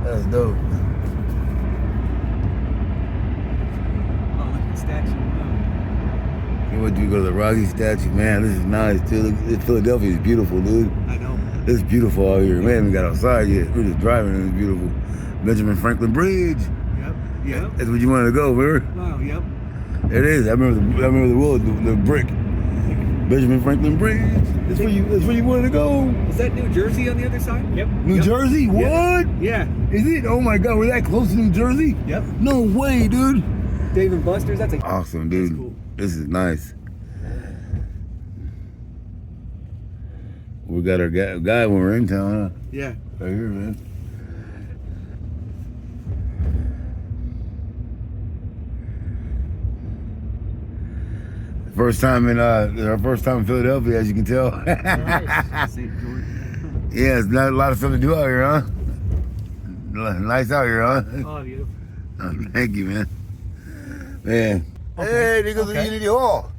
That's dope. Oh, look at the statue. You went to go to the Rocky statue, man. This is nice, dude. Philadelphia is beautiful, dude. I know. It's beautiful out here. Man, we haven't got outside yet. We're just driving and it's beautiful. Benjamin Franklin Bridge. Yep. That's where you wanted to go, remember? Wow, yep. It is. I remember the wood, the brick. Benjamin Franklin Bridge. That's where you wanted to go. Is that New Jersey on the other side? Yep. New Jersey? What? Yeah. Is it? Oh my God, we're that close to New Jersey? Yep. No way, dude. Dave and Buster's. That's Awesome, dude. That's cool. This is nice. We got our guy when we're in town, huh? Yeah. Right here, man. Our first time in Philadelphia, as you can tell. Nice. St. George. Yeah, it's not a lot of stuff to do out here, huh? Nice out here, huh? Oh, beautiful. Oh, thank you, man. Man. Okay. Hey, there goes the Okay. Unity Hall.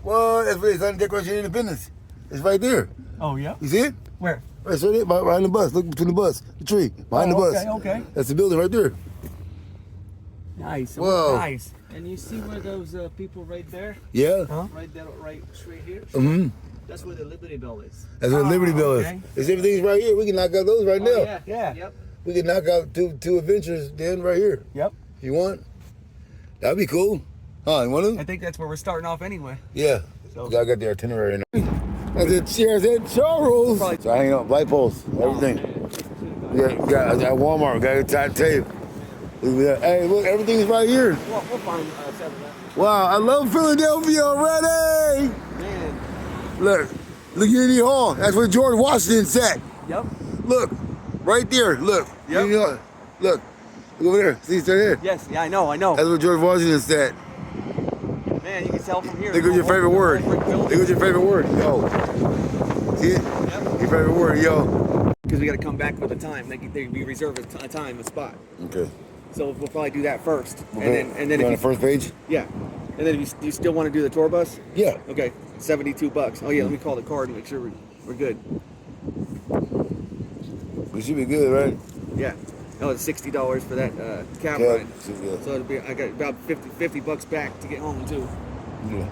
Well, that's where it's on the Declaration of Independence. It's right there. Oh, yeah. You see it? Where? Right there, behind the bus. Look between the bus, the tree, behind the bus. Okay. That's the building right there. Nice. Whoa. Nice. And you see where those people right there? Yeah. Huh? Right straight here? Mm-hmm. That's where the Liberty Bell is. That's where Liberty Bell okay. is. Everything's right here. We can knock out those right now. Oh, Yeah. Yep. We can knock out two adventures then right here. Yep. If you want. That'd be cool. Huh, you want I to? think that's where we're starting off anyway. Yeah. So- I got the itinerary now. That's it. Cheers at Charles. Probably- So I hang up light posts, everything. Got at Walmart, got a tight tape. Hey, look, everything's right here. We'll find 7 Wow, I love Philadelphia already. Man. Look Unity Hall. That's where George Washington sat. Yep. Look, right there. Look. Yep. Unity Hall. Look over there. See, it's right here. Yes. Yeah, I know. That's where George Washington sat. Man, you can tell from here. Think of your favorite word. Think of your favorite word. Yo. See it? Yep. Your favorite word, yo. Because we got to come back with a time. We reserve a time, a spot. Okay. So we'll probably do that first. Okay. And then You on if the first page? yeah. And then if you still want to do the tour bus, Yeah. okay, $72. Oh yeah, let me call the card and make sure we're good. We should be good, right? Yeah. Oh, it's $60 for that cab Yeah. ride. Yeah. So it'll be I got about $50 back to get home too. Yeah.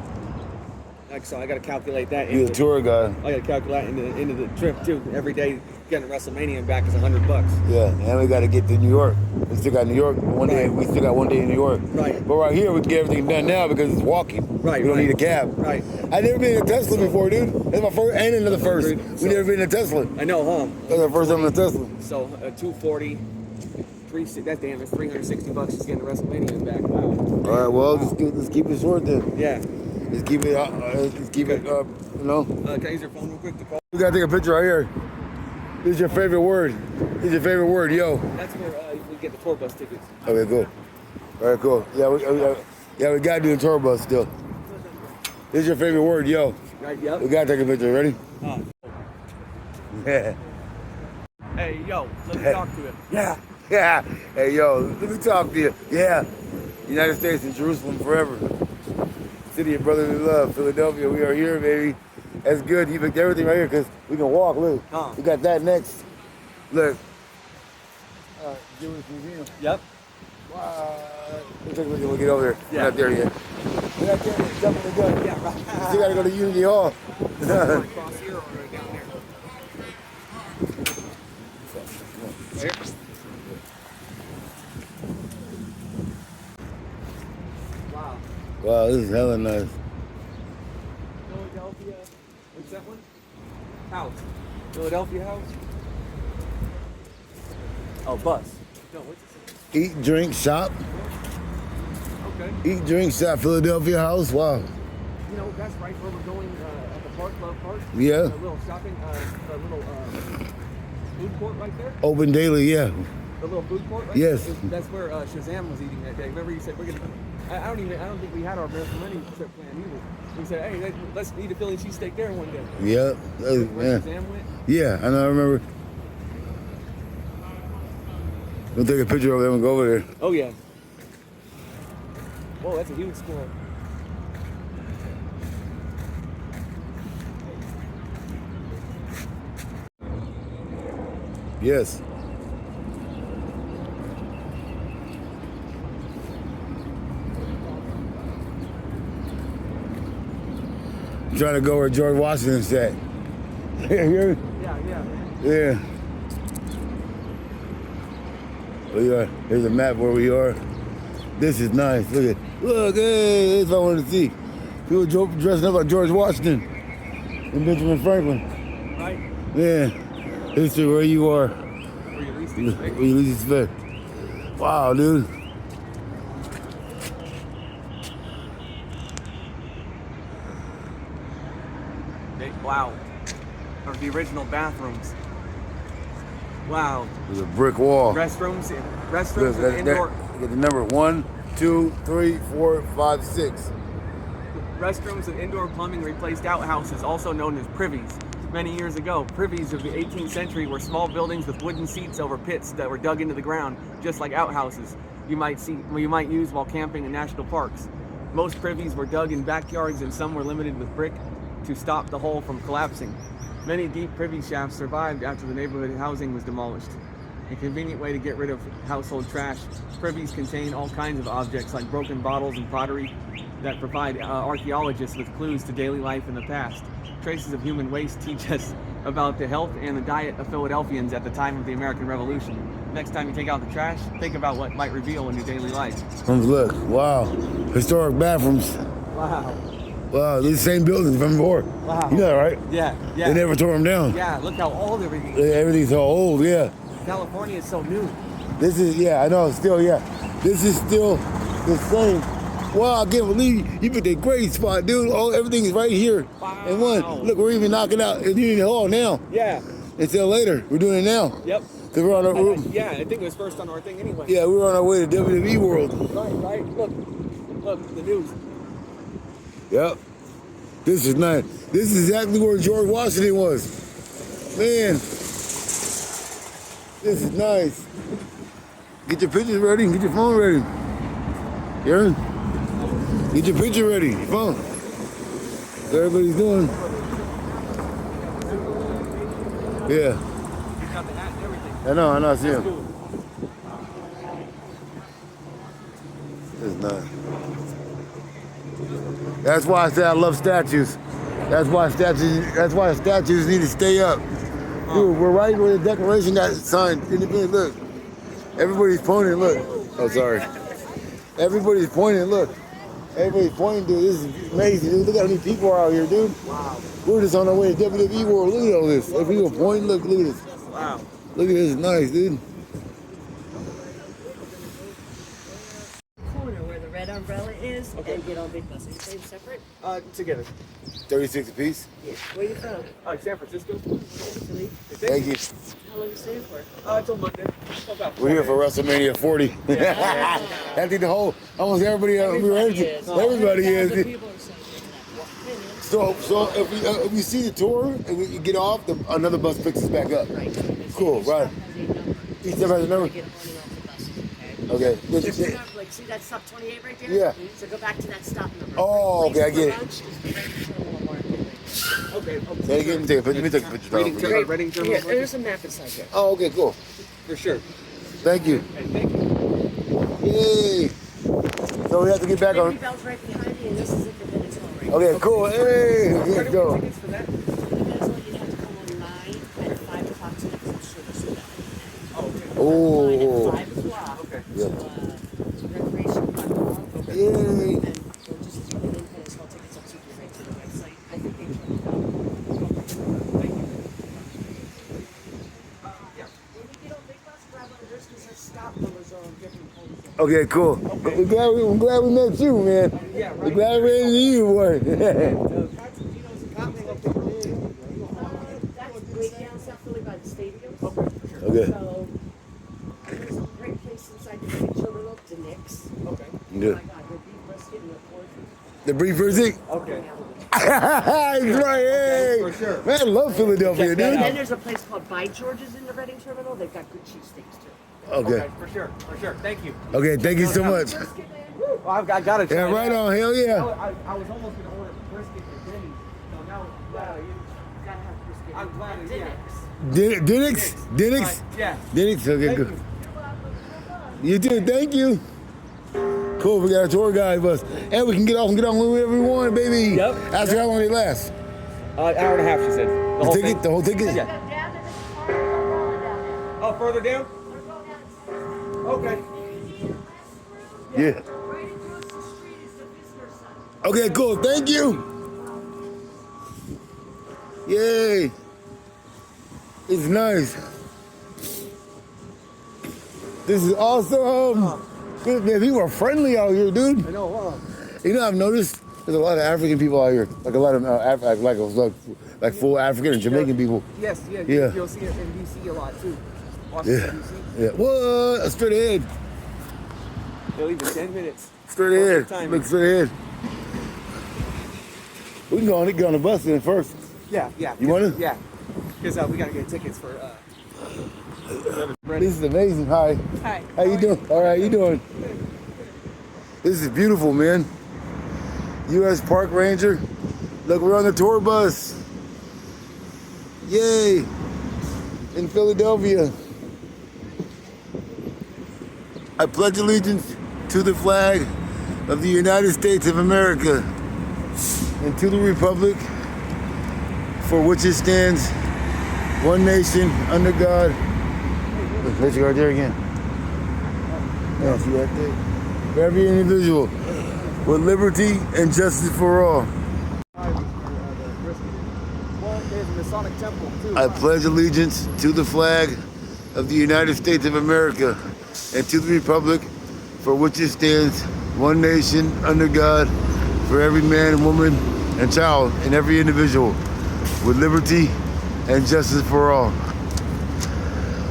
So I got to calculate that. You're the tour guy. I got to calculate into the trip too. Every day getting to WrestleMania and back is $100. Yeah, and we got to get to New York. We still got New York. One day, we still got one day in New York. Right. But right here, we can get everything done now because it's walking. Right, We don't right. need a cab. Right. I never been in a Tesla before, dude. That's my first and another first. We never been in a Tesla. I know, huh? That's our first time in a Tesla. So 240, that's damn. It's $360 just getting to WrestleMania and back. Wow. All right, well, let's keep it short then. Yeah. Let's keep it, you know. Can I use your phone real quick to call? We got to take a picture right here. This is your favorite word. This is your favorite word, yo. That's where we get the tour bus tickets. Okay, cool. All right, cool. Yeah, we got to do the tour bus still. This is your favorite word, yo. Right, yep. We got to take a picture. Ready? Yeah. Hey, yo, let me talk to you. Yeah. Yeah. Hey, yo, let me talk to you. Yeah. United States and Jerusalem forever. City of brotherly love, Philadelphia. We are here, baby. That's good. You picked everything right here because we can walk. Look. We got that next. Look. Jewish Museum. Yep. Wow. We'll get over there. Yeah. We're not there yet. We're not there yet. Jumping the gun. Yeah, right. Still got to go to Unity Hall. Across here or down there. Here. Wow. Wow, this is hella nice. Philadelphia. What's that one? House. Philadelphia House. Oh, bus. No, what's this? Eat, drink, shop. Okay. Eat, drink, shop, Philadelphia House. Wow. You know, that's right where we're going at the park, Love Park. Yeah. A little shopping, a little food court right there. Open daily, yeah. The little food court right Yes. there. That's where Shazam was eating that day. Remember you said we're gonna. I don't think we had our WrestleMania trip planned either. We said, hey, let's eat a Philly cheesesteak there one day. Yeah. Where Yeah. Shazam went. Yeah, I know, I remember. We'll take a picture of them and go over there. Oh yeah. Whoa, that's a huge squirrel. Yes. I'm trying to go where George Washington sat. Here? Yeah. We are. Here's a map where we are. This is nice. Look, hey, this is what I wanted to see. People dressing up like George Washington and Benjamin Franklin. Right? Yeah. History where you are. Where you least Where expect. you least expect. Wow, dude. Wow. Or the original bathrooms. Wow. There's a brick wall. Restrooms Look, and indoor. Get the number 1, 2, 3, 4, 5, 6. Restrooms and indoor plumbing replaced outhouses, also known as privies. Many years ago, privies of the 18th century were small buildings with wooden seats over pits that were dug into the ground, just like outhouses you might use while camping in national parks. Most privies were dug in backyards, and some were limited with brick to stop the hole from collapsing. Many deep privy shafts survived after the neighborhood housing was demolished. A convenient way to get rid of household trash, privies contain all kinds of objects like broken bottles and pottery that provide archaeologists with clues to daily life in the past. Traces of human waste teach us about the health and the diet of Philadelphians at the time of the American Revolution. Next time you take out the trash, think about what might reveal in your daily life. Look, wow. Historic bathrooms. Wow. Wow, these same buildings from before. Wow. You know that, right? Yeah. They never tore them down. Yeah, look how old everything is. Everything's so old, yeah. California is so new. This is, yeah, I know, still, yeah. This is still the same. Wow, I can't believe you picked a great spot, dude. Oh, everything is right here. Wow. And one, look, we're even knocking out Union Hall now. Yeah. Until later. We're doing it now. Yep. Cause we're on our, Yeah, I think it was first on our thing anyway. yeah, we're on our way to WWE World. Right. Look, the news. Yep. This is nice. This is exactly where George Washington was. Man. This is nice. Get your pictures ready. Get your phone ready. Aaron, get your picture ready. Your phone. That's what everybody's doing. Yeah. You got the hat and everything. I know, I see That's him. cool. This is nice. That's why I say I love statues. That's why statues need to stay up. Dude, we're right where the Declaration got signed. Look. Everybody's pointing, look. Oh, sorry. Everybody's pointing, look. Everybody's pointing, dude. This is amazing, dude. Look how many people are out here, dude. Wow. We're just on our way to WWE World. Look at all this. If we go pointing, look at this. Wow. Look at this. It's nice, dude. Corner where the red umbrella is, Okay. and get on Big Bus. Are you staying separate? Together. 36 apiece. Yeah. Where you from? San Francisco. Italy. Thank you. How long you staying for? Until Monday. About We're here for WrestleMania 40. I think the whole, almost everybody, everybody is. The people are saying that. So if we see the tour and we get off, another bus picks us back up. Right. Cool, right. Each step has a number. Get on and off the buses, Okay. There's a stop, like, see that stop 28 right there? Yeah. So go back to that stop number. Oh, okay, I get it. Lunch is the Reading Terminal Market. Okay. Say it again, let me take a picture. Reading Okay. Terminal. Reading Here, Terminal. there's a map inside here. Oh, okay, cool. For sure. Thank you. Hey, thank you. Yay. So we have to get back Liberty on. Bell's right behind you, and this is Independence Hall right Okay, cool. Hey, let's Where do we go. get tickets for that? here. Independence Hall, you'd have to come on 9 and 5 o'clock tonight, because I'm sure they're sold out. Oh, okay. 9 Oh, and 5 o'clock. Okay. yeah. Recreation Park Hall. Yay. And we'll just throw the Independence Hall tickets up to you right to the website. I think they turned it out. Thank you. Yeah. When we get on Big Bus, grab one of those because our stop numbers are on different poles. Okay, cool. I'm glad we met you, man. Yeah, I'm right. glad we ran into you, boy. That's way down South Philly by the stadium. Okay. So there's a great place inside the Reading Terminal, the Knicks. Okay. Oh Good. my God, their beef brisket and their pork. The brief visit. Okay. That's right. Hey. For sure. Man, I love Philadelphia, And then dude. there's a place called By George's in the Reading Terminal. They've got good cheesesteaks too. Okay. For sure. For sure. Thank you. Okay, thank you so much. Brisket, man. Well, I got it. Yeah, right on. Hell yeah. I was almost gonna order brisket for Denny's. So now, you Gotta have brisket. I'm glad And it- the yeah. Knicks. Denix? Yeah. Denix? Okay, Thank good. you. You too, thank you. Cool, we got a tour guide bus. And we can get off and get on wherever we want, baby. Yep. Ask her how long they last. Hour and a half, she said. The ticket? The whole ticket? Yeah. Oh, further down? Okay. Yeah. Okay, cool. Thank you. Yay. It's nice. This is awesome. Good, man, people are friendly out here, dude. I know, wow. You know, I've noticed there's a lot of African people out here. Like a lot of like full African and Jamaican people. Yes, yeah, Yeah. you'll see it in DC a lot too. Washington, Yeah. DC. Yeah. What? Straight ahead. They'll leave in 10 minutes. Straight What's ahead. the time? Look straight ahead. We can get on the bus then first. Yeah, yeah. You want to? Yeah. Because we got to get tickets for... This is amazing. Hi. Hi. How you doing? All right, you doing? This is beautiful, man. U.S. Park Ranger. Look, we're on the tour bus. Yay. In Philadelphia. I pledge allegiance to the flag of the United States of America and to the republic for which it stands, one nation, under God. Look, let's go right there again. Yeah, see right there? For every individual, with liberty and justice for all. There's a Masonic temple too. I pledge allegiance to the flag of the United States of America and to the republic for which it stands, one nation, under God, for every man and woman and child and every individual, with liberty and justice for all.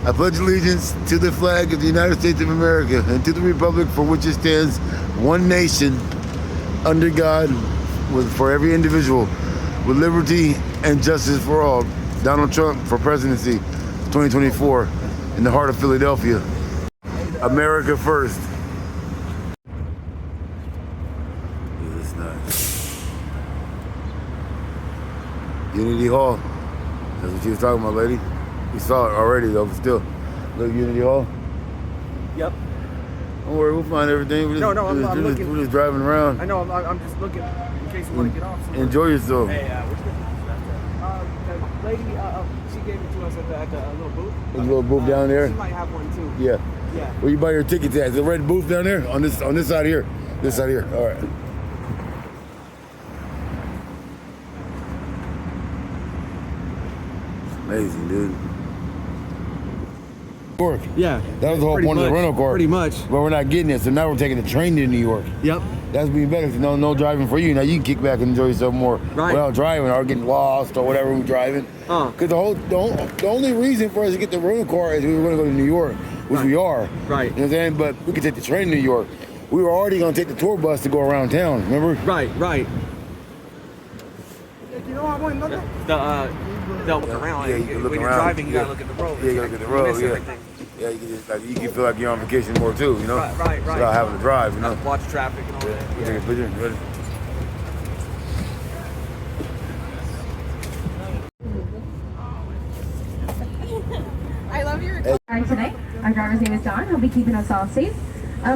I pledge allegiance to the flag of the United States of America and to the republic for which it stands, one nation, under God, for every individual, with liberty and justice for all. Donald Trump for presidency, 2024, in the heart of Philadelphia. America first. This is nice. Unity Hall. That's what you was talking about, lady. We saw it already, though, but still. Look, Unity Hall. Yep. Don't worry, we'll find everything. We're just, I'm looking. We're just driving around. I know, I'm just looking in case you want to get off somewhere. Enjoy yourself. Hey, which the lady, she gave it to us at the little booth. There's a little booth down there. She might have one too. Yeah. Yeah. Where you buy your tickets at? Is the red booth down there? On this side here. This side here. All right. Amazing, dude. New York. Yeah. That was the whole Pretty point of the much. rental car. Pretty much. But we're not getting it, so now we're taking the train to New York. Yep. That's being better. No driving for you. Now you can kick back and enjoy yourself more Right. without driving or getting lost or whatever we're driving. Because the only reason for us to get the rental car is we were going to go to New York, which we are. Right. You know what I'm saying? But we could take the train to New York. We were already going to take the tour bus to go around town. Remember? Right. They'll look around. Yeah, you can look when around. you're driving, you Yeah. gotta look at the road. Yeah, you gotta look at the road. Miss Yeah. everything. Yeah, you can just you can feel like you're on vacation more too. You know? Right. Without having to drive. You know? Watch traffic and all that. We take a picture. Ready? I love your today. Our driver's name is Don. He'll be keeping us all safe.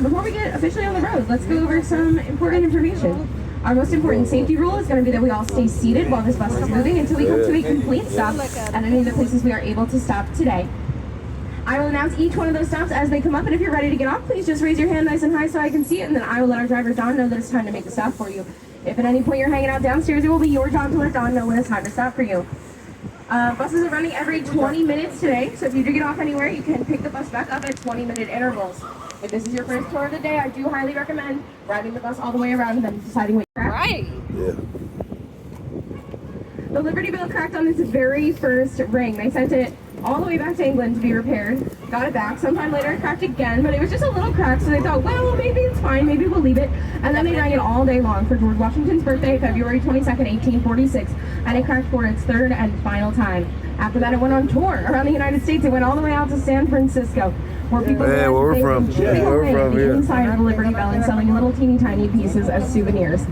Before we get officially on the road, let's go over some important information. Our most important safety rule is going to be that we all stay seated while this bus is moving until we come to a complete stop at any of the places we are able to stop today. I will announce each one of those stops as they come up, and if you're ready to get off, please just raise your hand nice and high so I can see it, and then I will let our driver Don know that it's time to make the stop for you. If at any point you're hanging out downstairs, it will be your job to let Don know when it's time to stop for you. Buses are running every 20 minutes today, so if you do get off anywhere, you can pick the bus back up at 20-minute intervals. If this is your first tour of the day, I do highly recommend riding the bus all the way around and then deciding what you're at. Right. Yeah. The Liberty Bell cracked on its very first ring. They sent it all the way back to England to be repaired. Got it back. Sometime later it cracked again, but it was just a little crack, so they thought, well, maybe it's fine, maybe we'll leave it. And then they rang it all day long for George Washington's birthday, February 22nd, 1846, and it cracked for its third and final time. After that, it went on tour around the United States. It went all the way out to San Francisco, where people Yeah, where we're from. giving Yeah, where we're away from, the yeah. inside of the Liberty Bell and selling little teeny tiny pieces as souvenirs.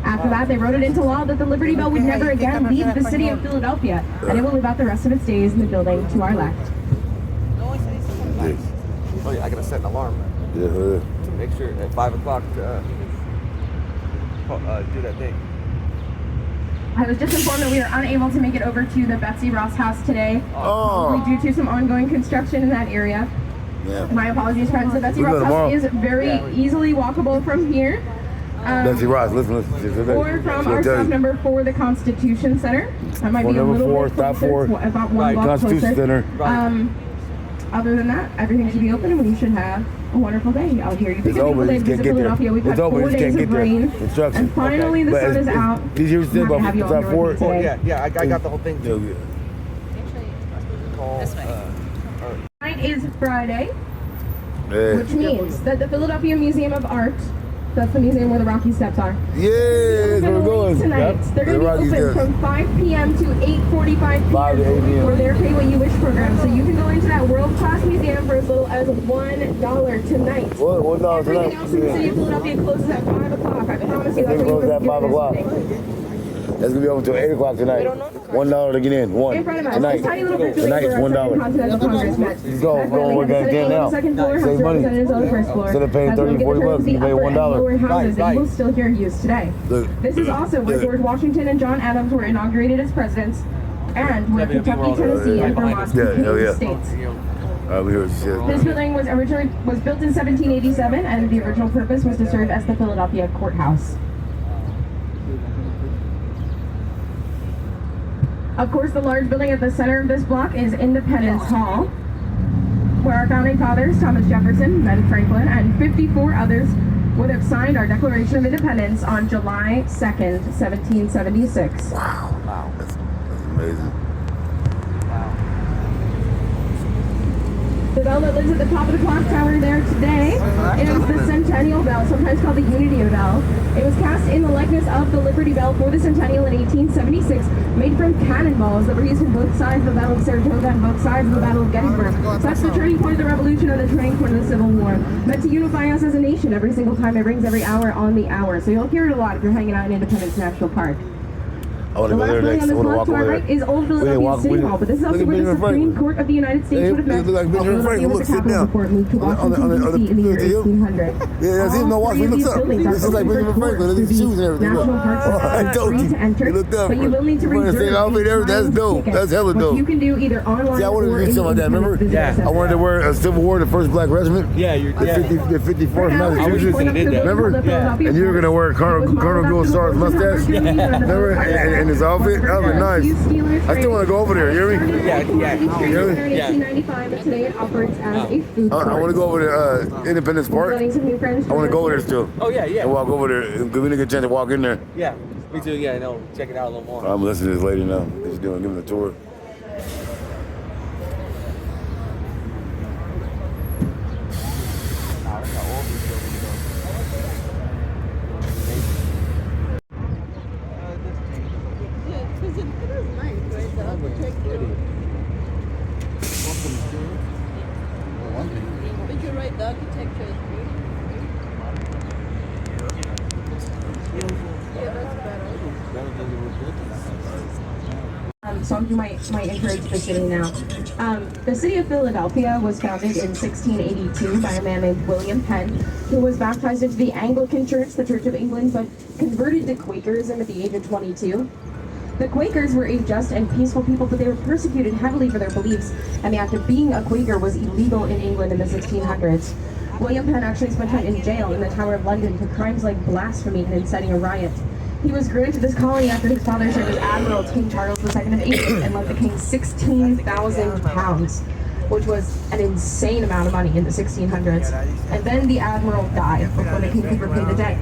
After that, they wrote it into law that the Liberty Bell would never again leave the city of Philadelphia, and it will live out the rest of its days in the building to our left. Oh yeah, I gotta set an alarm. Yeah, to make sure at 5 o'clock to do that thing. I was just informed that we are unable to make it over to the Betsy Ross house today, Oh. due to some ongoing construction in that area. Yeah. My apologies, friends. The Betsy We'll go Ross tomorrow. house is very easily walkable from here. Betsy Ross, listen. Or from She'll our tell stop you. number 4, the Constitution Center. That might Phone be a number little 4, bit stop closer, 4. it's about one Right. block Constitution closer. Center. Other than that, everything should be open and we should have a wonderful day out here. You pick It's a open, beautiful day you to just can't visit get there. Philadelphia. We've It's had open, 4 you just days can't of get there. rain. Instructions. And finally the But sun it's- is out. Did you I'm happy to have you all stop here for with it? me Oh, today. yeah, I got the whole thing. Yeah, yeah. Call, This way. Tonight is Friday, Yeah. which means that the Philadelphia Museum of Art, that's the museum where the Rocky Steps are, Yeah, that's where we're going. tonight. They're going to Rocky be open Steps. from 5 p.m. to 8:45 p.m. 5 to 8 p.m. for their Pay What You Wish program. So you can go into that world-class museum for as little as $1 tonight. What? $1 Everything tonight? else in the city of Philadelphia closes at 5 o'clock. I promise you that's Everything what closes you're at 5 o'clock. That's gonna be open till 8 o'clock tonight. $1 to get in. In front of us, Tonight. this tiny little virtual Tonight it's where our Second $1. Continental Congress met. Let's go. That's Go where on, we we're have gonna the get in Senate on now. the second floor, House Save of money. Representatives on the first floor. Instead of paying That's where we 30, get 40 to bucks, you the pay upper $1. and lower houses Right, that you will still hear used today. Look. This is also where Look. George Washington and John Adams were inaugurated as presidents, and where Yeah, but Kentucky, we're all- Tennessee, yeah, and behind Vermont us. Yeah, became hell yeah. states. We heard shit. This building was built in 1787, and the original purpose was to serve as the Philadelphia Courthouse. Of course, the large building at the center of this block is Independence Hall, where our founding fathers, Thomas Jefferson, Ben Franklin, and 54 others would have signed our Declaration of Independence on July 2nd, 1776. Wow. That's amazing. The bell that lives at the top of the clock tower there today is the Centennial Bell, sometimes called the Unity Bell. It was cast in the likeness of the Liberty Bell for the Centennial in 1876, made from cannonballs that were used in both sides of the Battle of Saratoga and both sides of the Battle of Gettysburg. So that's the turning point of the Revolution and the turning point of the Civil War. Meant to unify us as a nation every single time it rings, every hour on the hour. So you'll hear it a lot if you're hanging out in Independence National Park. I want The to go last there building next. on I this want to block walk to our over right there. is Old Philadelphia City Hall, but this is also Look at where the Benjamin Supreme Franklin. Court of the United States would have met. Look like Benjamin Franklin. Look, sit down. Before it moved to On the- Washington, D.C. in the year to you. 1800. Yeah, that's even no All Washington. three of Looks these up. buildings are This is like open Benjamin for Franklin. tours Look at the through shoes and everything. National Look. Park Service. I It's told free you. to enter, You looked up. but you will need to You wanna reserve see the outfit there? a That's timed dope. ticket, That's hella which dope. you can do either online See, I wanted or to do something like that. Remember? Yeah. I wanted to wear a Civil War, the first Black regiment. Yeah, you're The 54th Massachusetts. Remember? Yeah. And you were gonna wear Colonel Gould Starr's mustache. Remember? And his outfit. That was nice. I still want to go over there. You hear me? Yeah. You hear me? Yeah. 1895, but today it operates as a food court. I want to go over to Independence Park. Getting some new friends. I want to go over there still. Oh, yeah. And walk over there. Because we didn't get a chance to walk in there. Yeah, me too. Yeah, I know. Check it out a little more. I'm listening to this lady now. She's doing, giving the tour. But you're right, the architecture is beautiful. Yeah, that's better. Some of you might encourage visiting now. The city of Philadelphia was founded in 1682 by a man named William Penn, who was baptized into the Anglican Church, the Church of England, but converted to Quakerism at the age of 22. The Quakers were a just and peaceful people, but they were persecuted heavily for their beliefs, and the act of being a Quaker was illegal in England in the 1600s. William Penn actually spent time in jail in the Tower of London for crimes like blasphemy and inciting a riot. He was granted this colony after his father served as Admiral to King Charles II of England and left the king 16,000 pounds, which was an insane amount of money in the 1600s. And then the Admiral died before the king could repay the debt.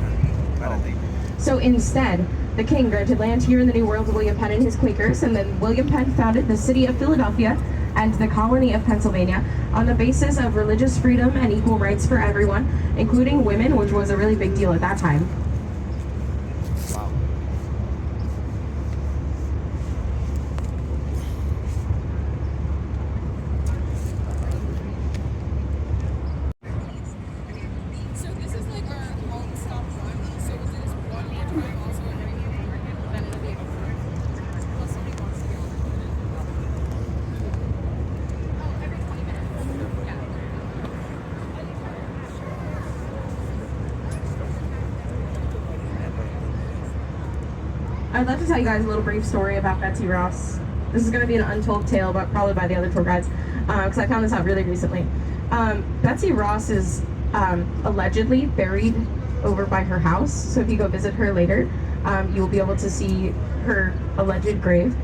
So instead, the king granted land here in the New World to William Penn and his Quakers, and then William Penn founded the city of Philadelphia and the colony of Pennsylvania on the basis of religious freedom and equal rights for everyone, including women, which was a really big deal at that time. So this is like our home stop one. So we'll do this one more time also at Rainbow Market, then it'll be over. Unless somebody wants to go. Oh, every 20 minutes. Yeah. I'd love to tell you guys a little brief story about Betsy Ross. This is going to be an untold tale, but probably by the other tour guides, because I found this out really recently. Betsy Ross is allegedly buried over by her house. So if you go visit her later, you will be able to see her alleged grave.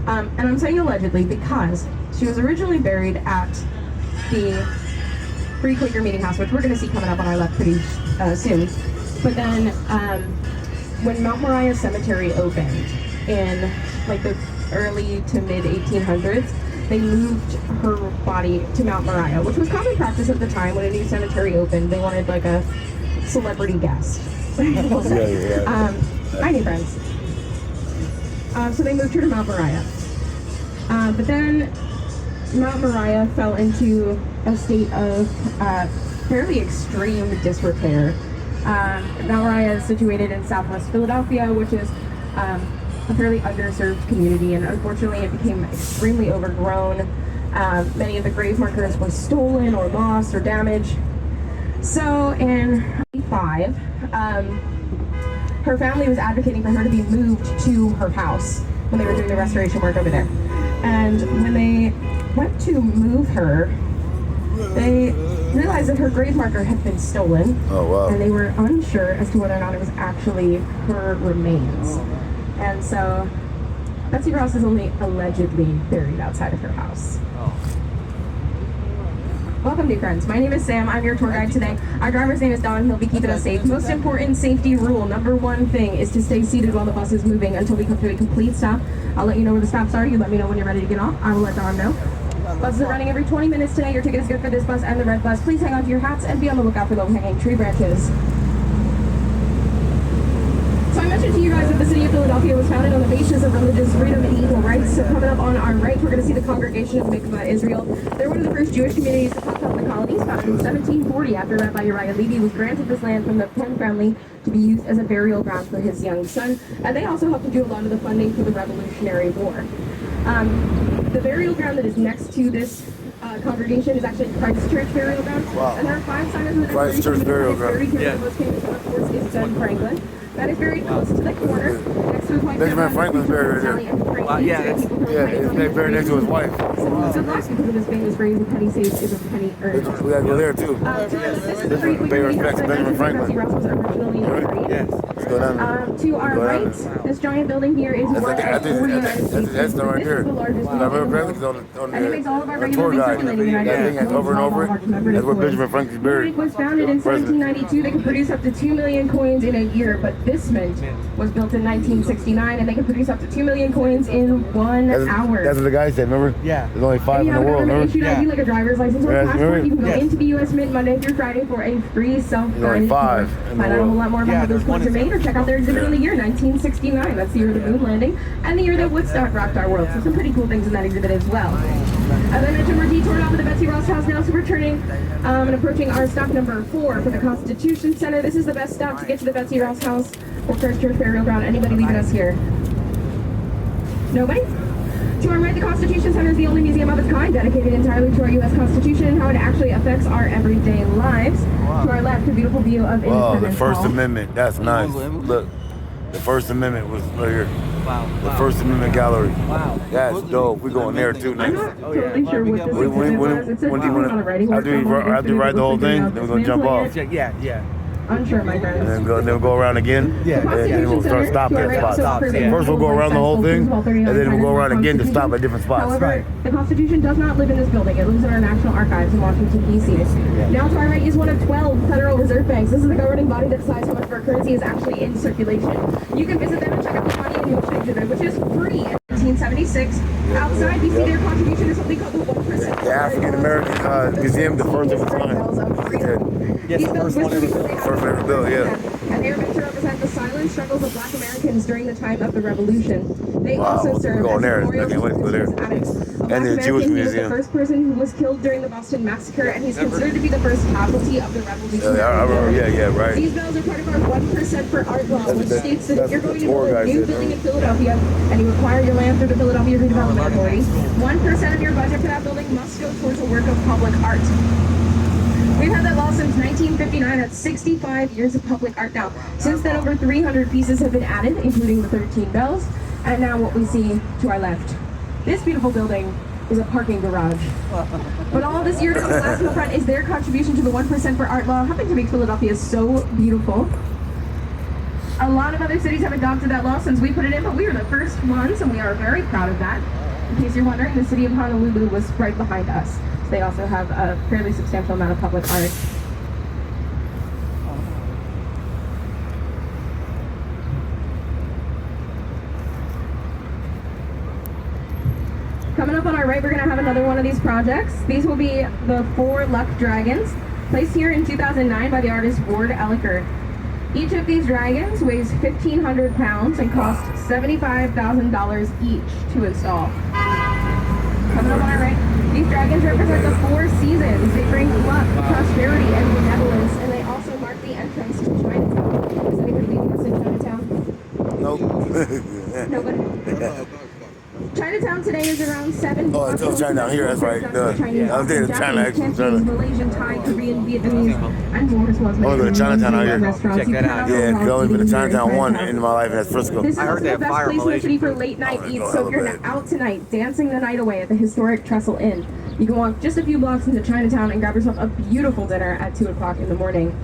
And I'm saying allegedly because she was originally buried at the Free Quaker Meeting House, which we're going to see coming up on our left pretty soon. But then when Mount Moriah Cemetery opened in like the early to mid 1800s, they moved her body to Mount Moriah, which was common practice at the time. When a new cemetery opened, they wanted like a celebrity guest. We'll say. I need friends. So they moved her to Mount Moriah. But then Mount Moriah fell into a state of fairly extreme disrepair. Mount Moriah is situated in southwest Philadelphia, which is a fairly underserved community, and unfortunately it became extremely overgrown. Many of the grave markers were stolen or lost or damaged. So in 1995, her family was advocating for her to be moved to her house when they were doing the restoration work over there. And when they went to move her, they realized that her grave marker had been stolen. Oh, wow. And they were unsure as to whether or not it was actually her remains. And so Betsy Ross is only allegedly buried outside of her house. Welcome, new friends. My name is Sam. I'm your tour guide today. Our driver's name is Don. He'll be keeping us safe. Most important safety rule, number one thing, is to stay seated while the bus is moving until we come to a complete stop. I'll let you know where the stops are. You let me know when you're ready to get off. I will let Don know. Buses are running every 20 minutes today. Your ticket is good for this bus and the red bus. Please hang on to your hats and be on the lookout for low-hanging tree branches. So I mentioned to you guys that the city of Philadelphia was founded on the basis of religious freedom and equal rights. So coming up on our right, we're going to see the Congregation of Mikvah Israel. They're one of the first Jewish communities that popped up in the colonies, founded in 1740 after Rabbi Uriah Levy was granted this land from the Penn family to be used as a burial ground for his young son. And they also helped to do a lot of the funding for the Revolutionary War. The burial ground that is next to this congregation is actually Christ Church Burial Ground. Wow. And there are 5 sites of the Christ Church Burial Ground. Buried here. The most famous one, of course, is Ben Franklin. That is very close to the corner. Next to his wife. Benjamin Franklin's buried right there. Yeah, it's buried next to his wife. So black because of his famous phrase, "A penny saved is a penny earned." We gotta go there too. This is the Free Quaker Meeting House. Benjamin Franklin. Betsy Ross was originally buried. Yes. Let's go down there. To our right, this giant building here is one of 4 United States. That's the right This here. is the largest I remember Franklin's on and it makes all of our the regular tour guide. circulating United That States. thing that's over and over. That's where Benjamin Franklin's The buried. Mint was founded in 1792. They could produce up to 2 million coins in a year, but this mint was built in 1969, and they could produce up to 2 million coins in 1 hour. That's what the guy said, remember? Yeah. There's only 5 And in you the have world, an remember? issued ID like a driver's license or Yeah, a passport. remember? You can go Yes. into the U.S. Mint Monday through Friday for a free self-guided only 5 tour. in the Find out a whole world. lot more about Yeah, how those there's one coins are in made, or check out their exhibit in the year 1969. That's the year of the moon landing and the year that Woodstock rocked our world. So some pretty cool things in that exhibit as well. As I mentioned, we're detoured off of the Betsy Ross House now, so we're turning and approaching our stop number 4 for the Constitution Center. This is the best stop to get to the Betsy Ross House or Christ Church Burial Ground. Anybody leaving us here? Nobody? To our right, the Constitution Center is the only museum of its kind dedicated entirely to our U.S. Constitution and how it actually affects our everyday lives. To our left, a beautiful view of Wow, Independence the First Hall. Amendment. That's nice. Look, the First Amendment was right here. Wow. The First Amendment Gallery. Wow. That's dope. We're going there too I'm next. not totally sure what this When exhibit was. It says do you on the writing want board, so after you ride the whole thing, then we're gonna jump off. Yeah. Unsure, my And friends. then we'll go around again. Yeah. And then we'll start stopping at spots. Yeah. First we'll go around the whole thing, and then we'll go around again to stop at different spots. However, the Constitution does not live in this building. It lives in our National Archives in Washington, D.C. Now to our right is one of 12 Federal Reserve Banks. This is the governing body that decides how much of our currency is actually in circulation. You can visit them and check out the money and notion exhibit, which is free in 1976. Outside, we see their contribution to something called the 1%. The African American Museum, the first of its kind. These bills were First ever bill, yeah. And they are meant to represent the silent struggles of Black Americans during the time of the Revolution. They Wow, also we're serve going as there. memorials I can't wait to go there. to addicts. A And Black the American, Jewish he was Museum. the first person who was killed during the Boston Massacre, and he's considered to be the first casualty of the Revolutionary I remember, War. yeah, right. These bills are part of our 1% for art law, That's which what states that that's if you're what going the to tour build a guide new said, building huh? in Philadelphia and you acquire your land through the Philadelphia Redevelopment Authority, 1% of your budget for that building must go towards a work of public art. We've had that law since since 1959. That's 65 years of public art now. Since then, over 300 pieces have been added, including the 13 bells. And now what we see to our left. This beautiful building is a parking garage. But all this year to the left in the front is their contribution to the 1% for Art Law, helping to make Philadelphia so beautiful. A lot of other cities have adopted that law since we put it in, but we were the first ones, and we are very proud of that. In case you're wondering, the city of Honolulu was right behind us. So they also have a fairly substantial amount of public art. Coming up on our right, we're going to have another one of these projects. These will be the 4 luck dragons, placed here in 2009 by the artist Ward Elliker. Each of these dragons weighs 1,500 pounds and costs $75,000 each to install. Coming up on our right, these dragons represent the 4 seasons. They bring luck, prosperity, and benevolence, and they also mark the entrance to Chinatown. Is anybody leaving us in Chinatown? Nope. Nobody? Chinatown today is around 7 Oh, it's Chinatown here, that's right. I was thinking of China, actually. Japanese, Malaysian, Thai, Korean, Vietnamese, and more as well as I wanna go to Chinatown out here. Check that out. Yeah, because I've only been to Chinatown one in my life, and that's Frisco. This is I heard also they the have best fire place in the Malaysian city for food. late night Oh, eats. I So if you're love it. out tonight, dancing the night away at the historic Trestle Inn, you can walk just a few blocks into Chinatown and grab yourself a beautiful dinner at 2 o'clock in the morning.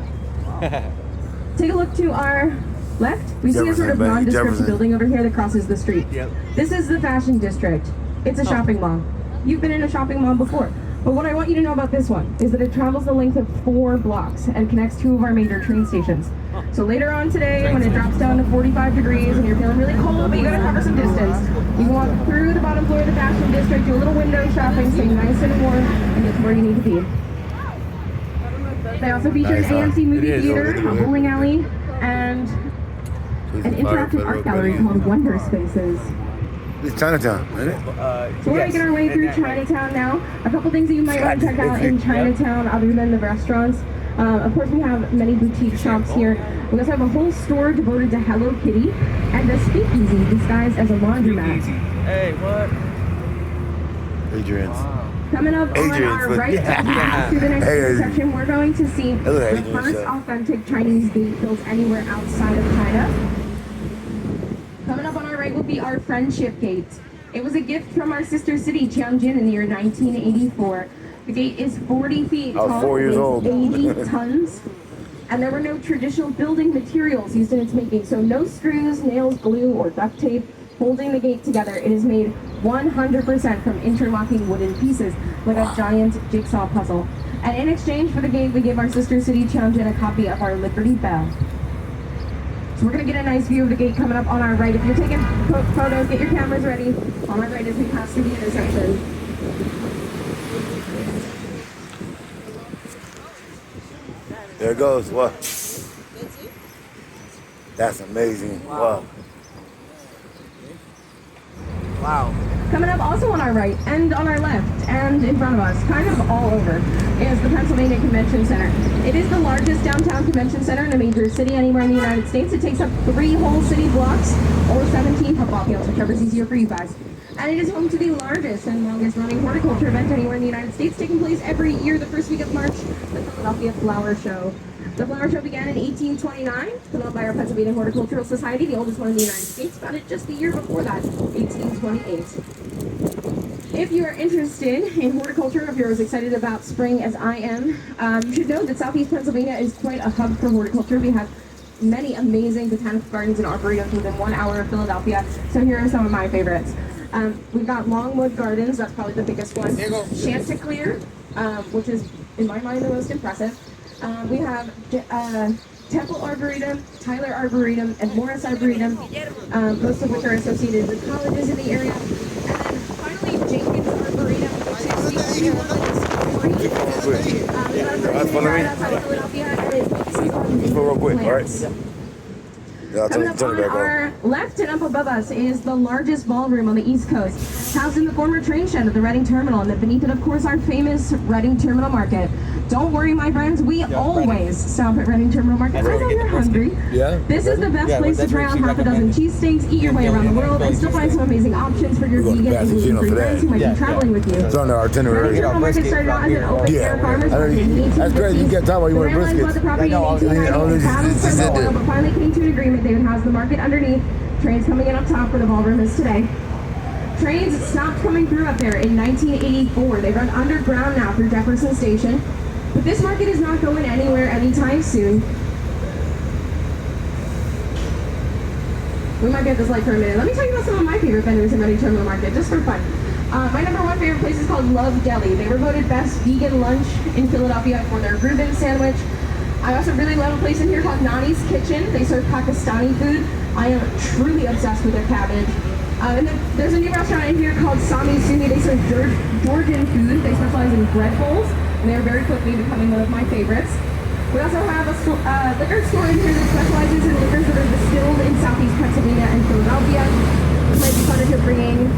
Take a look to our left. We see a sort of Jefferson, baby, nondescript Jefferson. building over here that crosses the street. Yep. This is the Fashion District. It's a shopping mall. You've been in a shopping mall before. But what I want you to know about this one is that it travels the length of 4 blocks and connects 2 of our major train stations. So later on today, when it drops down to 45 degrees and you're feeling really cold, but you gotta cover some distance, you can walk through the bottom floor of the Fashion District, do a little window shopping, stay nice and warm, and get to where you need to be. They also feature an Nice, huh? AMC movie It is theater, over a there. bowling alley, and an interactive art gallery called Wonder Spaces. It's Chinatown, isn't it? So we're making our way through Chinatown now. A couple things that you might want to check out in Chinatown other than the restaurants. Of course, we have many boutique shops here. We also have a whole store devoted to Hello Kitty and a speakeasy disguised as a laundromat. Hey, what? Adrian's. Coming up on Adrian's, our but- right, Yeah. through the next Hey, section, we're going to see Hello, the Adrian's, first authentic Chinese gate built anywhere outside of China. Coming up on our right will be our Friendship Gate. It was a gift from our sister city, Tianjin, in the year 1984. The gate is 40 feet I was tall, 4 years weighs old. 80 tons, and there were no traditional building materials used in its making, so no screws, nails, glue, or duct tape holding the gate together. It is made 100% from interlocking wooden pieces, like a giant jigsaw puzzle. And in exchange for the gate, we give our sister city, Tianjin, a copy of our Liberty Bell. So we're going to get a nice view of the gate coming up on our right. If you're taking photos, get your cameras ready. On our right as we pass through the intersection. There it goes. What? That's amazing. Wow. Wow. Coming up also on our right and on our left and in front of us, kind of all over, is the Pennsylvania Convention Center. It is the largest downtown convention center in a major city anywhere in the United States. It takes up 3 whole city blocks or 17 football fields, whichever's easier for you guys. And it is home to the largest and longest running horticulture event anywhere in the United States, taking place every year the first week of March, the Philadelphia Flower Show. The flower show began in 1829, put on by our Pennsylvania Horticultural Society, the oldest one in the United States, founded just the year before that, 1828. If you are interested in horticulture, if you're as excited about spring as I am, you should know that Southeast Pennsylvania is quite a hub for horticulture. We have many amazing botanical gardens and arboretums within 1 hour of Philadelphia, so here are some of my favorites. We've got Longwood Gardens, that's probably the biggest one. Chanticleer, which is, in my mind, the most impressive. We have Temple Arboretum, Tyler Arboretum, and Morris Arboretum, most of which are associated with colleges in the area. And then finally, Jenkins Arboretum, which is the only one that's free. That's fun to me. Outside of Philadelphia, and it focuses on Just real quick, all right? plants. Yeah, I'll Coming up turn on it back on. our left and up above us is the largest ballroom on the East Coast, housed in the former train shed of the Reading Terminal, and beneath it, of course, our famous Reading Terminal Market. Don't worry, my friends. We always stop at Reading Terminal Market. I know you're hungry. Yeah. This is the best place to try out half a dozen cheesesteaks, eat your way around the world, and still find some amazing options for your We're going to vegan and Pasadena gluten-free for that. friends who might be traveling with you. It's on our itinerary. Reading Terminal Market started out as an open-air farmer's I know market in the 1850s. that's crazy. You can't talk about you The want Maryland's bought briskets. the property in I know, 1890 and cattle it's for just the in oil, there. but finally came to an agreement they would house the market underneath. Trains coming in up top where the ballroom is today. Trains stopped coming through up there in 1984. They run underground now through Jefferson Station. But this market is not going anywhere anytime soon. We might get this light for a minute. Let me tell you about some of my favorite vendors in Reading Terminal Market, just for fun. My number one favorite place is called Love Deli. They were voted best vegan lunch in Philadelphia for their Reuben sandwich. I also really love a place in here called Nani's Kitchen. They serve Pakistani food. I am truly obsessed with their cabbage. And then there's a new restaurant in here called Sami Suni. They serve Georgian food. They specialize in bread bowls, and they're very quickly becoming one of my favorites. We also have a liquor store in here that specializes in liquors that are distilled in Southeast Pennsylvania and Philadelphia. It might be fun if you're bringing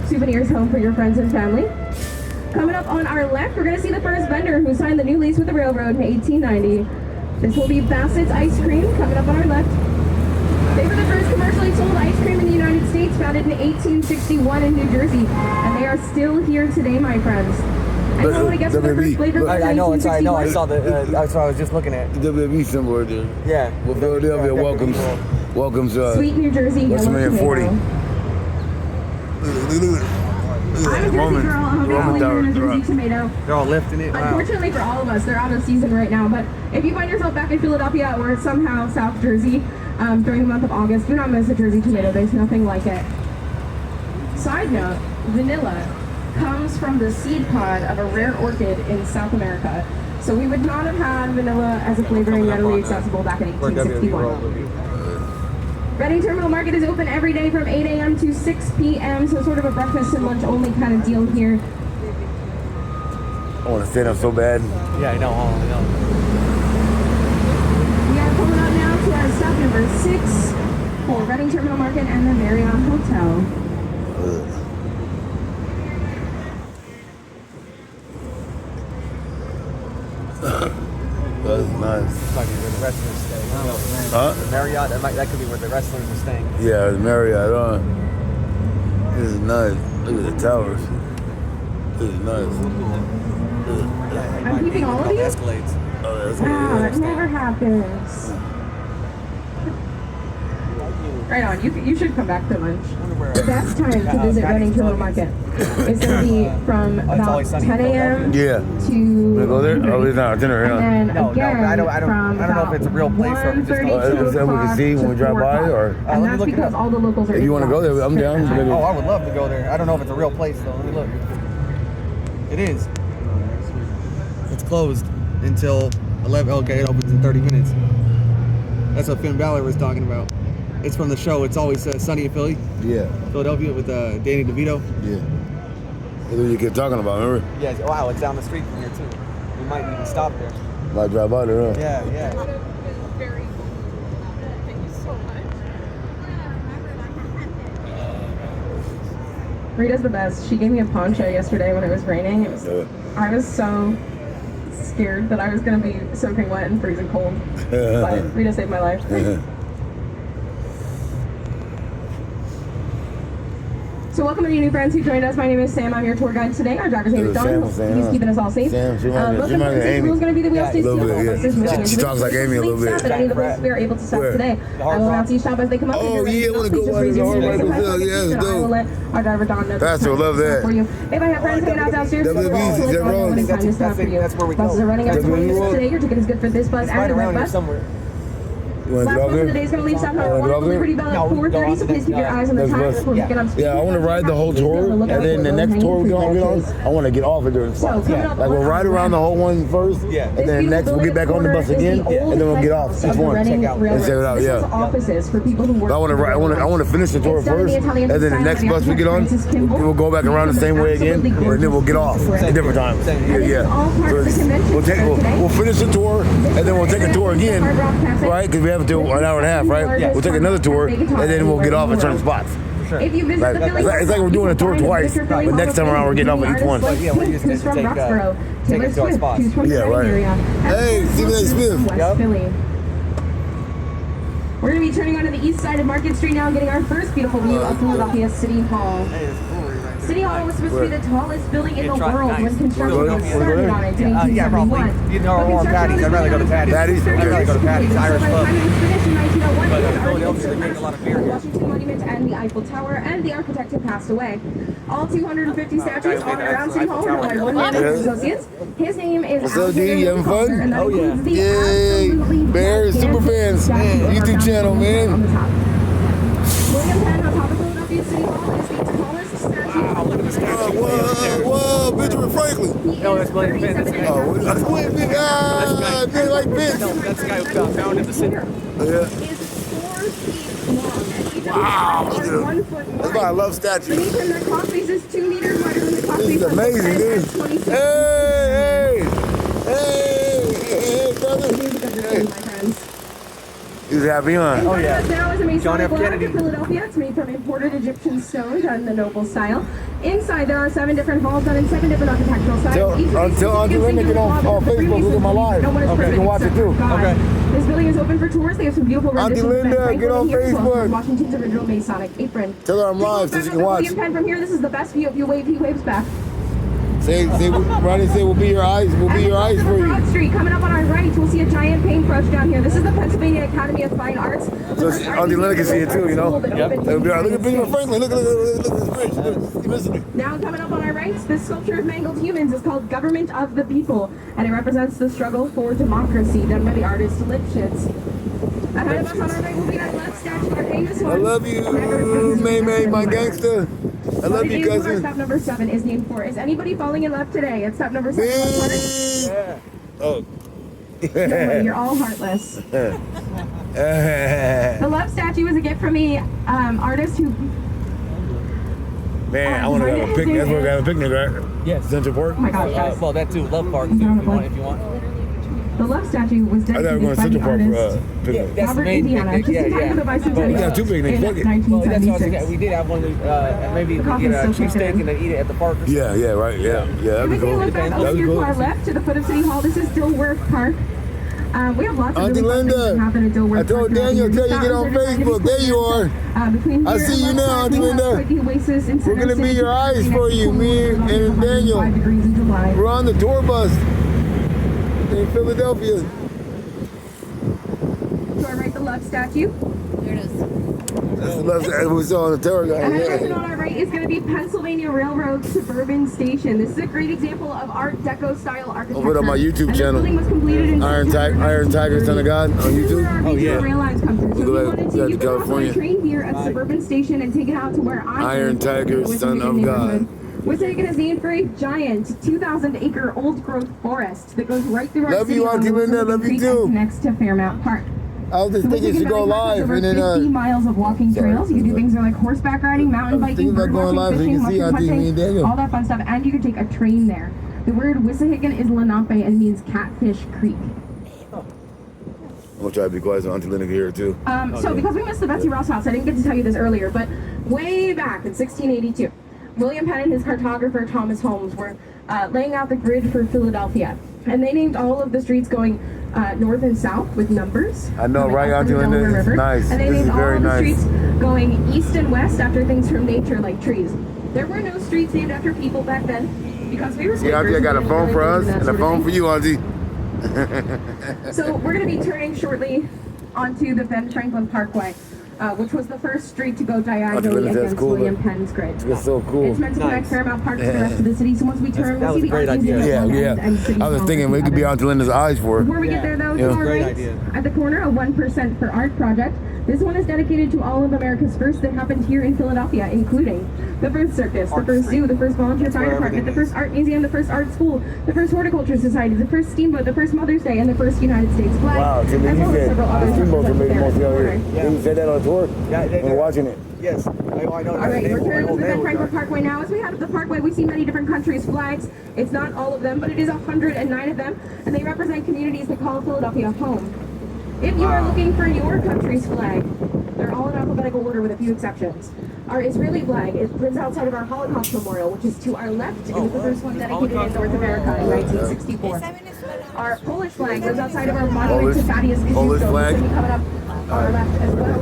souvenirs home for your friends and family. Coming up on our left, we're going to see the first vendor who signed the new lease with the railroad in 1890. This will be Bassett's Ice Cream, coming up on our left. They were the first commercially sold ice cream in the United States, founded in 1861 in New Jersey. And they are still here today, my friends. And I want to guess what the first flavor was in I know, I 1861? saw that's what I was just looking at. The WWE symbol right there. Yeah. Well, Philadelphia welcomes Sweet New Jersey what's the yellow man, 40? tomato. I'm a Jersey girl. I'm a big believer in a Jersey tomato. They're all lifting it. Wow. Unfortunately for all of us, they're out of season right now. But if you find yourself back in Philadelphia or somehow South Jersey during the month of August, do not miss a Jersey tomato. There's nothing like it. Side note, vanilla comes from the seed pod of a rare orchid in South America. So we would not have had vanilla as a flavoring readily accessible back in 1861. Reading Terminal Market is open every day from 8 a.m. to 6 p.m. So sort of a breakfast and lunch only kind of deal here. I want to stand up so bad. Yeah, I know. We are pulling up now to our stop number 6 for Reading Terminal Market and the Marriott Hotel. That's nice. Might be where the wrestlers stay. Huh? Marriott, that could be where the wrestlers are staying. Yeah, the Marriott. This is nice. Look at the towers. This is nice. I'm keeping all of you? Escalades. Oh, that's Wow, that good. never happens. Right on. You should come back to lunch. The best time to visit Reading Terminal Market is going to be from about always sunny 10 in a.m. Yeah. to Wanna go there? Oh, it's not dinner, and huh? then No, again I don't from know if it's a real place or if it's just 1:30 Oh, is that we can see when we drive by, or and let me that's look it because up. all the locals are if you want to go there, I'm down. Oh, I would love to go there. I don't know if it's a real place though. Let me look. It is. It's closed until 11. Okay, it opens in 30 minutes. That's what Finn Balor was talking about. It's from the show. It's always Sunny in Philly, Yeah, Philadelphia with Danny DeVito. yeah. That's what you kept talking about, remember? Yeah. Wow, it's down the street from here too. We might even stop there. Might drive by there, huh? Yeah. That would have been very cool. Thank you so much. Rita's the best. She gave me a poncho yesterday when it was raining. I was so scared that I was going to be soaking wet and freezing cold. But Rita saved my life. So welcome to any new friends who joined us. My name is Sam. I'm your tour guide today. Our driver's name is Dawn. He's keeping us all safe. Sam, she reminds me Most of important Amy. rule is going to be that we all stay A little still. bit, yeah. Officers moving She into talks like Amy a little bit. Stop at any of the places we are able to stop Where? today. I will announce each stop as they come up. Oh, If you're ready yeah, I to wanna stop, go please by raise the your Hard hand. Rock If I Hotel. forget Yeah, to, it's I will dope. let our driver Dawn know. That's what I love that. For you. If I have friends hanging out downstairs, so WB's, we're all is that really wrong? having time to stop for you. That's where we go. Buses are running at 20 WB minutes road? today. Your ticket is good for this bus It's and right the around red here bus. somewhere. You want to Last drive bus of the day there? is going to leave stop number Wanna 1 drive Liberty there? Bell No, at we can go 4:30, on so to please keep your next eyes on the Next time bus. before we get on speed. Yeah, I want to ride the whole tour, and then the next tour we're going to get on, I want to get off it during the spot. So, coming up Like we'll ride around the whole one first, Yeah. and then next we'll get back on the bus again, and then we'll get off each one. Check out. And check it out, yeah. Offices for people who work. But I want to finish the tour first, and then the next bus we get on, we'll go back around the same way again, and then we'll get off at different times. Yeah. We'll finish the tour, and then we'll take a tour again, right? Because we have to do an hour and a half, right? We'll take another tour, and then we'll get off at certain spots. sure. If you visit Like, the Philly it's like we're doing a tour twice, but next time around we're getting off at each one. Yeah, we're using it who's to from take, Roxborough, take Taylor it to our Swift, spots. who's from Yeah, the Reading right. area. Hey, Stephen A. Smith. From West Yep. Philly. We're going to be turning onto the east side of Market Street now, getting our first beautiful view of Philadelphia City Hall. Hey, there's a brewery right there. City Hall was supposed to be the tallest building in Yeah, the try- world nice. when construction Wanna was go there? started on it in Yeah, probably. 1871. You know, But or construction Patty's. I'd rather go to Patty's. Patty's? I'd rather go to Patty's Irish So by the Pub. time it was finished in 1901, But it had already Philadelphia, been they make a lot of beer the here. Washington Monument and the Eiffel Tower, and the architect had passed away. All 250 statues on and around City Hall were by one man and his associates. His name is What's up, D? Alexander You having fun? Calder, and that Oh, yeah. includes the Yay. absolutely Bears, super gigantic fans. statue of YouTube our channel, founding man. on the top. William Penn on top of Philadelphia City Hall is the tallest statue. Wow, look at the statue. Whoa, Benjamin Franklin. No, that's William Penn. That's the guy. Oh, wait, big guy. Big like Vince. No, that's the guy who founded the city. Yeah. Is 4 feet long. And each of Wow, these look at statues him. are 1 foot That's why I wide. love statues. Beneath him, the clock face is 2 meters wider than the clock This face is of amazing, the dude. Penn 26. Hey, brother. Here's a good Hey. review, my friends. He's happy, huh? Oh, yeah. Now is a Masonic John F. ladder Kennedy. for Philadelphia. It's made from imported Egyptian stone done in the noble style. Inside there are 7 different halls done in 7 different architectural styles. Tell- Each of these tell Auntie specific Linda get on things is Facebook, look at my live. No one is Okay, you can watch it too. God. Okay. This building is open for tours. They have some beautiful Auntie renditions of Ben Linda, Franklin get on here, as well as Facebook. Washington's original Masonic apron. Tell her I'm Take a live look so back she at can the watch. William Penn from here. This is the best view. If you wave, he waves back. Say, Ronnie say we'll be your eyes. We'll be As we your cross eyes over for you. Broad Street, coming up on our right, we'll see a giant paintbrush down here. This is the Pennsylvania Academy of Fine Arts. So Auntie Linda can see it too, you know? Yep. Look at Benjamin Franklin. Look at this bridge. Look, you missing it. Now coming up on our right, this sculpture of mangled humans is called Government of the People, and it represents the struggle for democracy done by the artist Lipschitz. Ahead of us on our right will be our left statue, our famous one. I love you, May May, my gangster. I love What you, is our cousin. step number 7 is named for? Is anybody falling in love today? It's step number 7. Yeah. Oh. You're all heartless. The love statue is a gift from the artist who. Man, I want to have a picnic. That's where we're gonna have a picnic, right? Yes. Central Park. Oh my gosh, guys. Well, that too. Love Park too. If you want. The love statue was I thought we were dedicated going to by the Central Park for artist picnic. That's the Robert main Indiana, picnic. just Yeah, in time for the yeah. bicentennial. We got 2 picnics, in fuck it. Well, that's what I was 1976. thinking. We did have one. Maybe The we coffee's get a still cheesesteak cooking. and then eat it at the park. Or Yeah, yeah, right, yeah. Yeah, that'd If we be take a cool. look back That'd over be here to cool. our left to the foot of City Hall, this is Dilworth Park. We have lots of Auntie really fun things Linda, that happen at Dilworth I told Park. Daniel, tell you to get on Facebook. There you are. Between I here see and you Left now, Park, Auntie we have Linda. quite the oasis in We're Center gonna be City, your eyes sitting for at you, cool me and 105 Daniel. degrees in July. We're on the tour bus in Philadelphia. To our right, the love statue. There it is. That's the left we saw on the tour guide. And then Yeah. on our right is going to be Pennsylvania Railroad Suburban Station. This is a great example of Art Deco style architecture. put it on my YouTube And this channel. building was completed in Iron Tiger, Son of God on This is where YouTube. our major rail lines come through. So if you Look at wanted that, to, you that's could hop on California. a train here at Suburban Station and take it out to where I Iron live, Tiger, which is Son in of neighborhood. God. Wissahickon is named for a giant 2,000-acre old-growth forest that goes right through our Love city you, on Auntie the Linda. Wissahickon Love you Creek too. and Next to Fairmount Park. I was just So thinking it should go live and then 50 miles of walking sorry. trails. You can do things like horseback riding, mountain I was biking, thinking about bird going watching, live so you fishing, can see mushroom Auntie, me and hunting, Daniel. all that fun stuff. And you can take a train there. The word Wissahickon is Lenape and means Catfish Creek. I'm gonna try to be quiet so Auntie Linda can hear it too. So because we missed the Betsy Ross house, I didn't get to tell you this earlier, but way back in 1682, William Penn and his cartographer Thomas Holmes were laying out the grid for Philadelphia. And they named all of the streets going north and south with numbers. I know, coming right, up from Auntie the Linda? Delaware It's River. nice. And they This is named all very of the nice. streets going east and west after things from nature like trees. There were no streets named after people back then because we were See, Auntie, I got a phone for us and a phone for you, Auntie. So we're going to be turning shortly onto the Ben Franklin Parkway, which was the first street to go diagonally Linda, that's against cool, William look. Penn's grid. It's so cool. It's meant to connect Nice. Fairmount Park to the rest of the city. So once we turn, that we'll was see a the great art museum idea. Yeah, and- yeah. and City I was Hall thinking we could be together. Auntie Linda's eyes for her. Before we get there, though, Yeah. to our Great right, idea. at the corner, a 1% for art project. This one is dedicated to all of America's firsts that happened here in Philadelphia, including the first circus, the first zoo, the first volunteer fire where department, the everything first art museum, the first art school, the first horticulture society, the first steamboat, the first Mother's Day, and the first United States flag. Wow, Timmy, as you well as said several the others steamboats are making there most in the out here. corner. You said that on tour? Yeah, We're watching it. Yes, I know. All right, we're turning to the Ben They Franklin Parkway now. As we head up the parkway, we see many different countries' flags. It's not all of them, but it is 109 of them, and they represent communities that call Philadelphia home. If you are looking for your country's flag, they're all in alphabetical order with a few exceptions. Our Israeli flag lives outside of our Holocaust Memorial, which is to our left. It was the first one dedicated in North America in 1964. Our Polish flag lives outside of our monument to Thaddeus Polish Kościuszko, flag. which will be coming up on our left as well.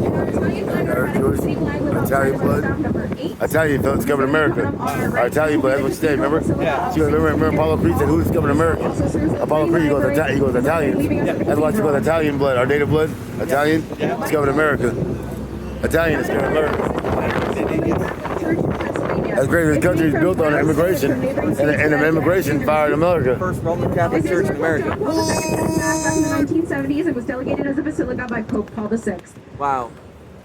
And our Italian flag, our Vatican City flag, lives outside Italian of our blood. staff number 8. Italian fella discovered America. Our Italian blood, that's what she said, remember? Yeah. She goes, remember Apollo Creed said, who discovered America? Apollo Creed goes, he goes, Italian. That's why she goes, Italian blood. Our native blood, Italian, discovered America. Italian discovered America. That's great. This country is built on immigration, and the immigration fired America. First Roman Catholic Church in America. Back in the 1970s, it was delegated as a basilica by Pope Paul VI. Wow.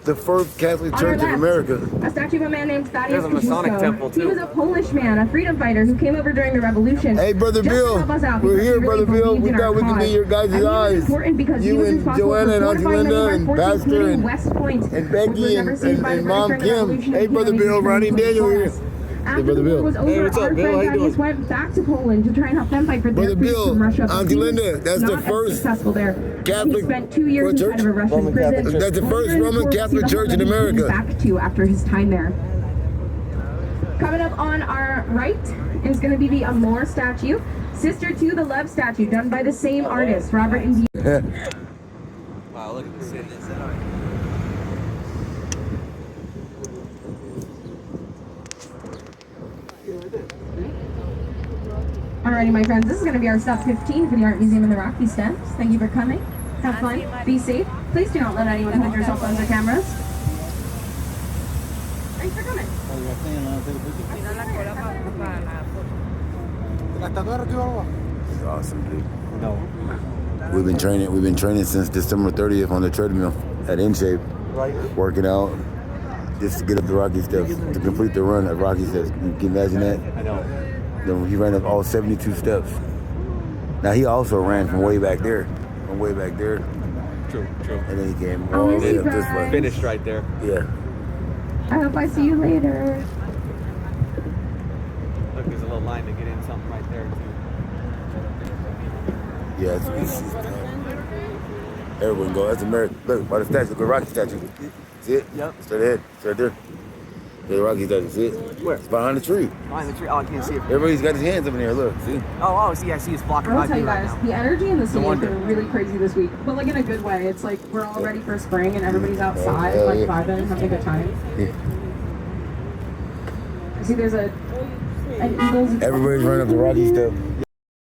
The first Catholic On our church in left, America. a statue of a man named Thaddeus There's a Masonic Kościuszko. temple, too. He was a Polish man, a freedom fighter who came over during the revolution. Hey, Brother just to Bill, help us out we're because here, he really Brother Bill. believed We in our thought we could be cause. your guys' And he was eyes. important because he You was and responsible Joanna for and Auntie fortifying many of Linda our and forts, Pastor including and West Point, and which was Becky never saved by the and British Mom during the Kim. Revolution Hey, and Brother Canada Bill, was Ronnie trying to Daniel control here. us. Hey, After Brother the war Bill. was over, Hey, what's up, our Bill? friend How you Thaddeus doing? went back to Poland to try and help them fight for their Brother freedom Bill, from Russia. but Auntie he was Linda, that's the not as first successful there. Catholic- He spent 2 years what inside church? of a Russian Roman prison. Catholic church. That's the first Wondering Roman if Catholic we'll see church the in home he came America. back to after his time there. Coming up on our right is going to be the Amor statue, sister to the Love statue, done by the same artist, Robert E. Wow, look at the city. Alrighty, my friends, this is going to be our stop 15 for the Art Museum in the Rocky Steps. Thank you for coming. Have fun. Be safe. Please do not let anyone hold your cell phones or cameras. Thanks for coming. It's awesome, dude. No. We've been training since December 30th on the treadmill at In Shape, Right. working out just to get up the Rocky Steps, to complete the run at Rocky Steps. Can you imagine that? I know. Then he ran up all 72 steps. Now he also ran from way back there, True, true. and then he came I'll all the miss way you up this guys. way. Finished right there. Yeah. I hope I see you later. Look, there's a little line to get in something right there, too. Yeah, it's everyone go. That's America. Look, by the statue, look at Rocky statue. See it? Yep. Straight ahead. It's right there. The Rocky statue. See it? Where? It's behind the tree. Behind the tree. Oh, I can't see it. Everybody's got his hands up in there. Look, see? Oh, see, I see it's blocking I my will tell view you right guys, now. the energy in the city has wonder. been really crazy this week, but like in a good way. It's like we're all ready for spring and everybody's outside, Yeah, like yeah. vibing, having a good time. Yeah. I see there's an Eagles. Everybody's running up the Rocky step.